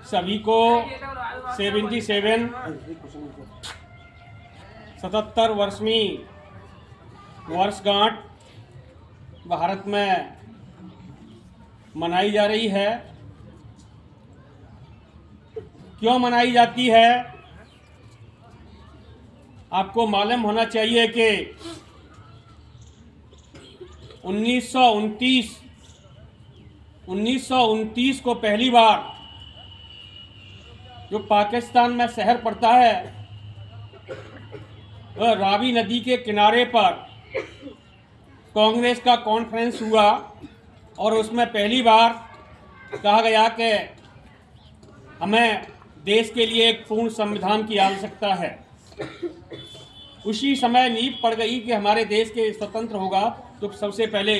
सभी को 77 वर्षवीं वर्षगांठ भारत में मनाई जा रही है। क्यों मनाई जाती है? आपको मालूम होना चाहिए कि 1929 को पहली बार जो पाकिस्तान में शहर पड़ता है वह रावी नदी के किनारे पर कांग्रेस का कॉन्फ्रेंस हुआ और उसमें पहली बार कहा गया कि हमें देश के लिए एक पूर्ण संविधान की आवश्यकता है। उसी समय नींव पड़ गई कि हमारे देश के स्वतंत्र होगा तो सबसे पहले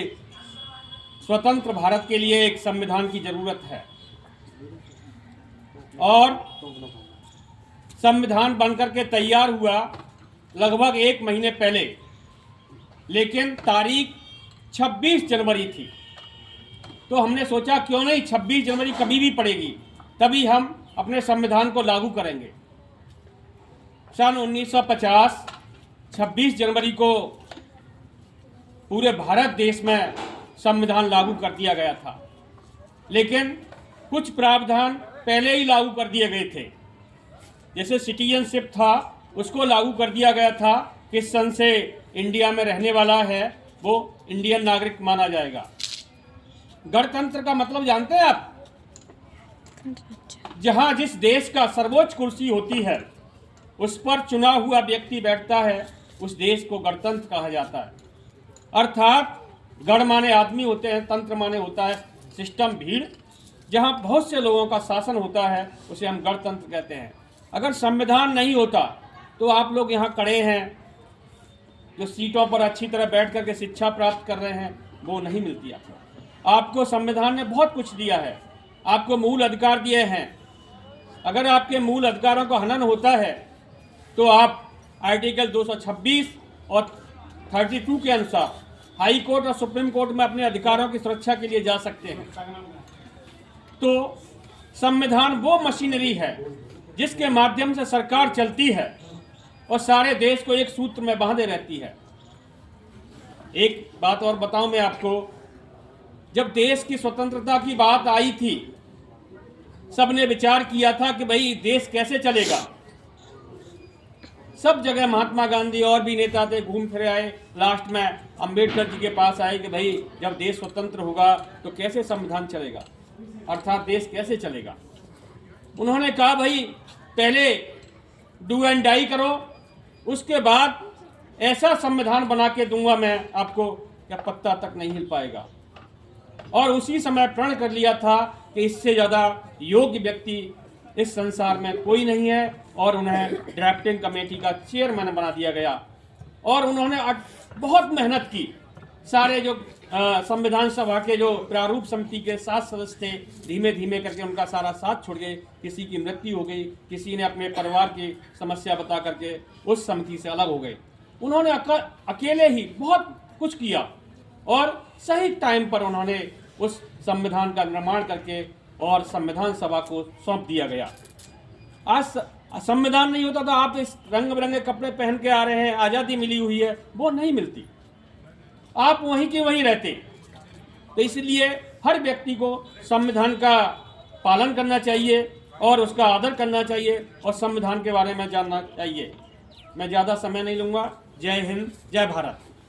स्वतंत्र भारत के लिए एक संविधान की जरूरत है। और संविधान बनकर के तैयार हुआ लगभग 1 महीने पहले, लेकिन तारीख 26 जनवरी थी। तो हमने सोचा क्यों नहीं 26 जनवरी कभी भी पड़ेगी, तभी हम अपने संविधान को लागू करेंगे। सन 1950 26 जनवरी को पूरे भारत देश में संविधान लागू कर दिया गया था, लेकिन कुछ प्रावधान पहले ही लागू कर दिए गए थे। जैसे सिटीजनशिप था, उसको लागू कर दिया गया था, किस सन से इंडिया में रहने वाला है वो इंडियन नागरिक माना जाएगा। गणतंत्र का मतलब जानते हैं आप? जहां जिस देश का सर्वोच्च कुर्सी होती है उस पर चुना हुआ व्यक्ति बैठता है, उस देश को गणतंत्र कहा जाता है। अर्थात गण माने आदमी होते हैं, तंत्र माने होता है सिस्टम, भीड़। जहां बहुत से लोगों का शासन होता है उसे हम गणतंत्र कहते हैं। अगर संविधान नहीं होता तो आप लोग यहाँ खड़े हैं जो सीटों पर अच्छी तरह बैठ करके शिक्षा प्राप्त कर रहे हैं, वो नहीं मिलती आपको। संविधान ने बहुत कुछ दिया है, आपको मूल अधिकार दिए हैं। अगर आपके मूल अधिकारों का हनन होता है तो आप आर्टिकल 226 और 32 के अनुसार हाई कोर्ट और सुप्रीम कोर्ट में अपने अधिकारों की सुरक्षा के लिए जा सकते हैं। तो संविधान वो मशीनरी है जिसके माध्यम से सरकार चलती है और सारे देश को एक सूत्र में बांधे रहती है। एक बात और बताऊं मैं आपको, जब देश की स्वतंत्रता की बात आई थी, सबने विचार किया था कि भाई देश कैसे चलेगा। सब जगह महात्मा गांधी और भी नेता थे, घूम फिर आए, लास्ट में अंबेडकर जी के पास आए कि भाई जब देश स्वतंत्र होगा तो कैसे संविधान चलेगा, अर्थात देश कैसे चलेगा। उन्होंने कहा भाई पहले डू एंड डाई करो, उसके बाद ऐसा संविधान बना के दूंगा मैं आपको क्या पत्ता तक नहीं हिल पाएगा। और उसी समय प्रण कर लिया था कि इससे ज़्यादा योग्य व्यक्ति इस संसार में कोई नहीं है, और उन्हें ड्राफ्टिंग कमेटी का चेयरमैन बना दिया गया। और उन्होंने बहुत मेहनत की। सारे जो संविधान सभा के जो प्रारूप समिति के 7 सदस्य थे, धीमे धीमे करके उनका सारा साथ छोड़ गए। किसी की मृत्यु हो गई, किसी ने अपने परिवार की समस्या बता करके उस समिति से अलग हो गए। उन्होंने अकेले ही बहुत कुछ किया और सही टाइम पर उन्होंने उस संविधान का निर्माण करके और संविधान सभा को सौंप दिया गया। आज संविधान नहीं होता तो आप इस रंग बिरंगे कपड़े पहन के आ रहे हैं, आज़ादी मिली हुई है, वो नहीं मिलती, आप वहीं के वहीं रहते। तो इसलिए हर व्यक्ति को संविधान का पालन करना चाहिए और उसका आदर करना चाहिए और संविधान के बारे में जानना चाहिए। मैं ज़्यादा समय नहीं लूँगा। जय हिंद, जय भारत।